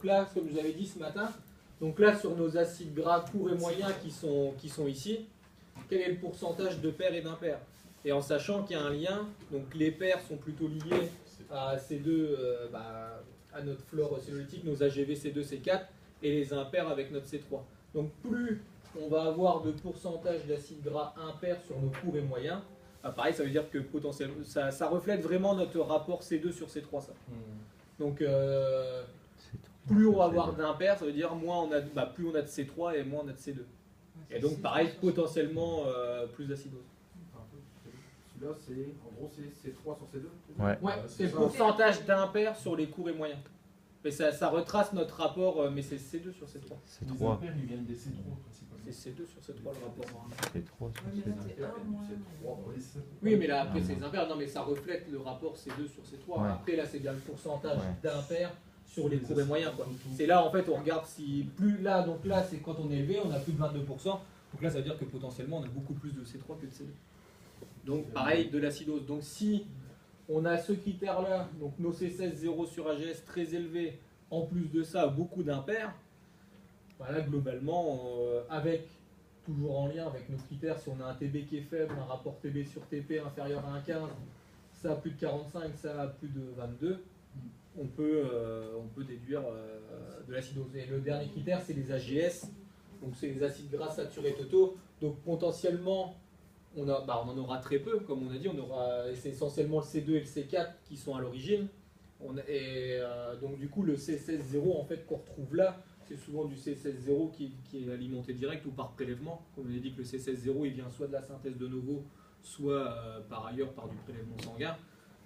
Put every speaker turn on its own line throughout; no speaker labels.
là, comme je vous avais dit ce matin, donc là sur nos acides gras courts et moyens qui sont ici, quel est le pourcentage de pairs et d'impairs? Et en sachant qu'il y a un lien, donc les pairs sont plutôt liés à ces deux, à notre flore cellulitique, nos AGV C2, C4, et les impairs avec notre C3. Donc plus on va avoir de pourcentage d'acides gras impairs sur nos courts et moyens, pareil, ça veut dire que potentiellement, ça reflète vraiment notre rapport C2 sur C3. Ça. Donc plus on va avoir d'impairs, ça veut dire moins on a, plus on a de C3 et moins on a de C2. Et donc pareil, potentiellement plus d'acidose.
Celui-là, en gros, c'est C3 sur C2.
Ouais,
c'est le pourcentage d'impairs sur les courts et moyens. Mais ça retrace notre rapport, mais c'est C2 sur C3.
C'est
Les
3.
impairs, ils viennent des C3 principalement.
C'est C2 sur C3 le rapport.
C'est 3 sur C2.
Oui, mais là après c'est les impairs. Non, mais ça reflète le rapport C2 sur C3.
Ouais.
Après là c'est bien le pourcentage
Ouais.
d'impairs sur les courts et moyens. C'est là en fait on regarde si plus là, donc là c'est quand on est élevé, on a plus de 22%. Donc là ça veut dire que potentiellement on a beaucoup plus de C3 que de C2. Donc pareil de l'acidose. Donc si on a ce critère là, donc nos C16 0 sur AGS très élevé, en plus de ça beaucoup d'impairs, voilà, globalement avec toujours en lien avec nos critères, si on a un TB qui est faible, un rapport TB sur TP inférieur à 1,15, ça a plus de 45, ça a plus de 22, on peut déduire de l'acidose. Et le dernier critère c'est les AGS, donc c'est les acides gras saturés totaux, donc potentiellement on en aura très peu, comme on a dit, c'est essentiellement le C2 et le C4 qui sont à l'origine. Donc du coup le C16-0 en fait qu'on retrouve là, c'est souvent du C16-0 qui est alimenté direct ou par prélèvement. Comme on a dit que le C16-0 il vient soit de la synthèse de novo, soit par ailleurs par du prélèvement sanguin.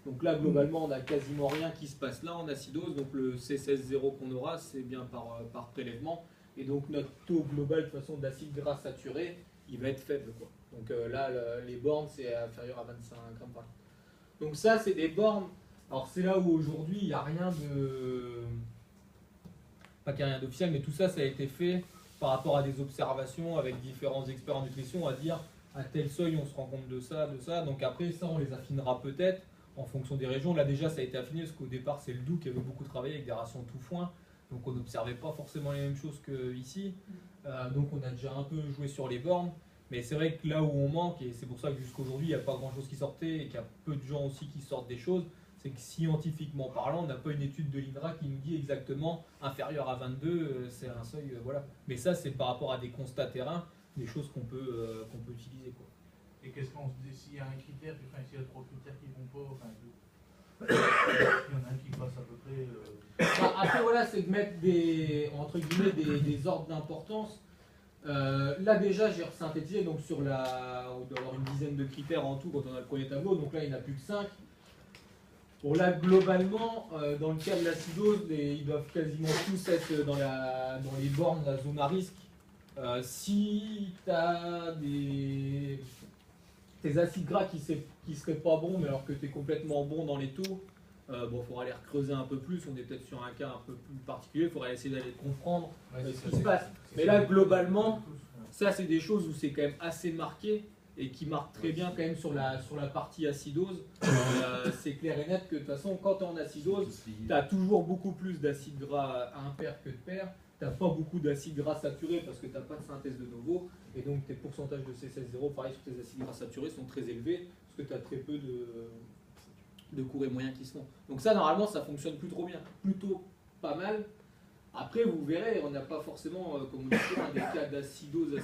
Donc là globalement on n'a quasiment rien qui se passe là en acidose, donc le C16-0 qu'on aura c'est bien par prélèvement. Et donc notre taux global de toute façon d'acide gras saturé il va être faible, quoi. Donc là les bornes c'est inférieur à 25 grammes par litre. Donc ça c'est des bornes. Alors c'est là où aujourd'hui il n'y a rien de... Pas qu'il n'y a rien d'officiel, mais tout ça, ça a été fait par rapport à des observations avec différents experts en nutrition à dire à tel seuil on se rend compte de ça. Donc après ça on les affinera peut-être en fonction des régions. Là déjà ça a été affiné parce qu'au départ c'est le Doubs qui avait beaucoup travaillé avec des rations tout foin. Donc on n'observait pas forcément les mêmes choses qu'ici. Donc on a déjà un peu joué sur les bornes. Mais c'est vrai que là où on manque, et c'est pour ça que jusqu'aujourd'hui il n'y a pas grand chose qui sortait et qu'il y a peu de gens aussi qui sortent des choses, c'est que scientifiquement parlant, on n'a pas une étude de l'INRA qui nous dit exactement inférieur à 22, c'est un seuil, voilà. Mais ça, c'est par rapport à des constats terrain, des choses qu'on peut utiliser, quoi.
Et qu'est-ce qu'on se dit s'il y a un critère, s'il y a 3 critères qui vont pas, il y en a un qui passe à peu près.
Après, voilà, c'est de mettre entre guillemets, des ordres d'importance. Là déjà j'ai resynthétisé, donc on doit avoir une dizaine de critères en tout quand on a le premier tableau, donc là il n'y en a plus que 5. Bon là globalement, dans le cas de l'acidose, ils doivent quasiment tous être dans les bornes de la zone à risque. Si tu as tes acides gras qui seraient pas bons, mais alors que tu es complètement bon dans les taux, il faudra les recreuser un peu plus, on est peut-être sur un cas un peu plus particulier, il faudra essayer d'aller comprendre ce qui se passe. Mais là globalement, ça c'est des choses où c'est quand même assez marqué, et qui marque très bien quand même sur la partie acidose. C'est clair et net que de toute façon quand tu es en acidose, tu as toujours beaucoup plus d'acides gras impairs que de pairs, tu n'as pas beaucoup d'acides gras saturés parce que tu n'as pas de synthèse de novo, et donc tes pourcentages de C16-0 pareil sur tes acides gras saturés sont très élevés parce que tu as très peu de courts et moyens qui se font. Donc ça normalement ça fonctionne plus trop bien, plutôt pas mal. Après vous verrez, on n'a pas forcément, comme on dit souvent, des cas d'acidose,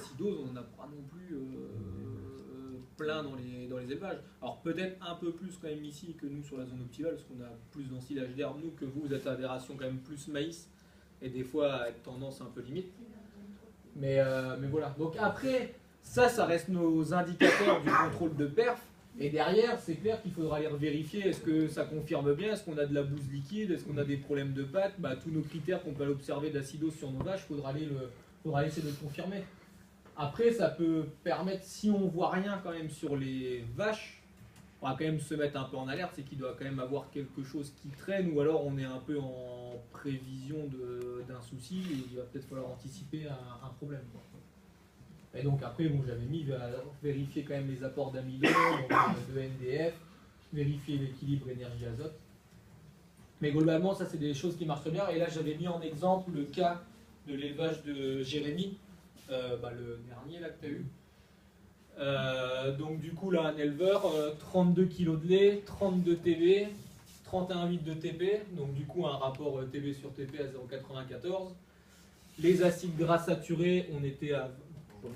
on n'a pas non plus plein dans les élevages. Alors peut-être un peu plus quand même ici que nous sur la zone optimale, parce qu'on a plus d'ensilage d'herbe, nous, que vous êtes à des rations quand même plus maïs, et des fois à être tendance un peu limite. Mais voilà. Donc après, ça reste nos indicateurs du contrôle de perf. Et derrière, c'est clair qu'il faudra les vérifier. Est-ce que ça confirme bien? Est-ce qu'on a de la bouse liquide? Est-ce qu'on a des problèmes de pâte? Tous nos critères qu'on peut observer d'acidose sur nos vaches, il faudra essayer de le confirmer. Après, ça peut permettre, si on voit rien quand même sur les vaches, on va quand même se mettre un peu en alerte, c'est qu'il doit quand même avoir quelque chose qui traîne, ou alors on est un peu en prévision d'un souci, et il va peut-être falloir anticiper un problème, quoi. Et donc après, bon, j'avais mis vérifier quand même les apports d'amidon, de NDF, vérifier l'équilibre énergie-azote. Mais globalement, ça c'est des choses qui marchent très bien. Et là, j'avais mis en exemple le cas de l'élevage de Jérémy, le dernier là que tu as eu. Donc du coup, là, un éleveur, 32 kg de lait, 32 TB, 31,8 de TP. Donc du coup, un rapport TB sur TP à 0,94. Les acides gras saturés, on était à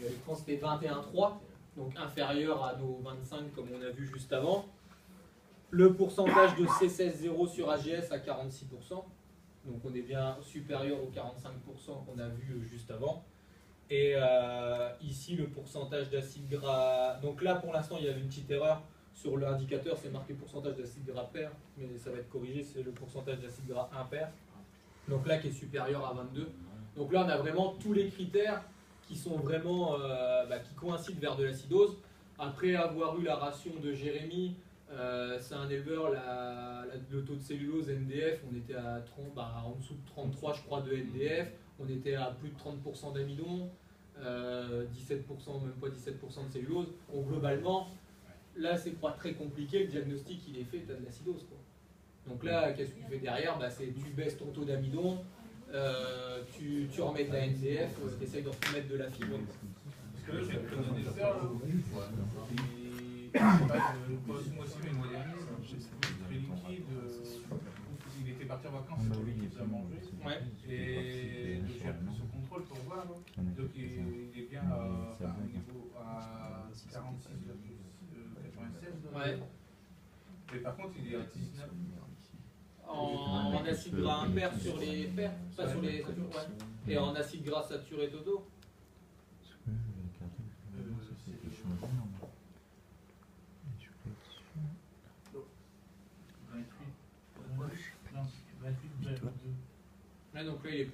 l'écran, c'était 21,3, donc inférieur à nos 25 comme on a vu juste avant. Le pourcentage de C16,0 sur AGS à 46%, donc on est bien supérieur aux 45% qu'on a vu juste avant. Et ici, le pourcentage d'acide gras. Donc là, pour l'instant, il y avait une petite erreur sur l'indicateur, c'est marqué pourcentage d'acide gras pair, mais ça va être corrigé, c'est le pourcentage d'acide gras impair. Donc là, qui est supérieur à 22. Donc là, on a vraiment tous les critères qui sont vraiment qui coïncident vers de l'acidose. Après avoir eu la ration de Jérémy, c'est un éleveur, le taux de cellulose NDF, on était à 30, en dessous de 33, je crois, de NDF. On était à plus de 30% d'amidon, 17%, même pas 17% de cellulose. Donc globalement, là, c'est pas très compliqué. Le diagnostic, il est fait, tu as de l'acidose, quoi. Donc là, qu'est-ce que tu fais derrière? C'est tu baisses ton taux d'amidon, tu remets de la NDF, tu essayes de remettre de la fibre.
Parce que là, je vais te donner des faire, moi aussi, mais moderniste, très liquide. Il était parti en vacances, il nous a mangé.
Ouais.
Et je fais un peu ce contrôle pour voir. Donc il est bien au niveau à 46,96.
Ouais.
Mais par contre, il est à 19.
En acide gras impair sur les pairs, pas sur les saturés, ouais. Et en acide gras saturé totaux.
Non, 28, 22.
Ouais, donc là, il est plus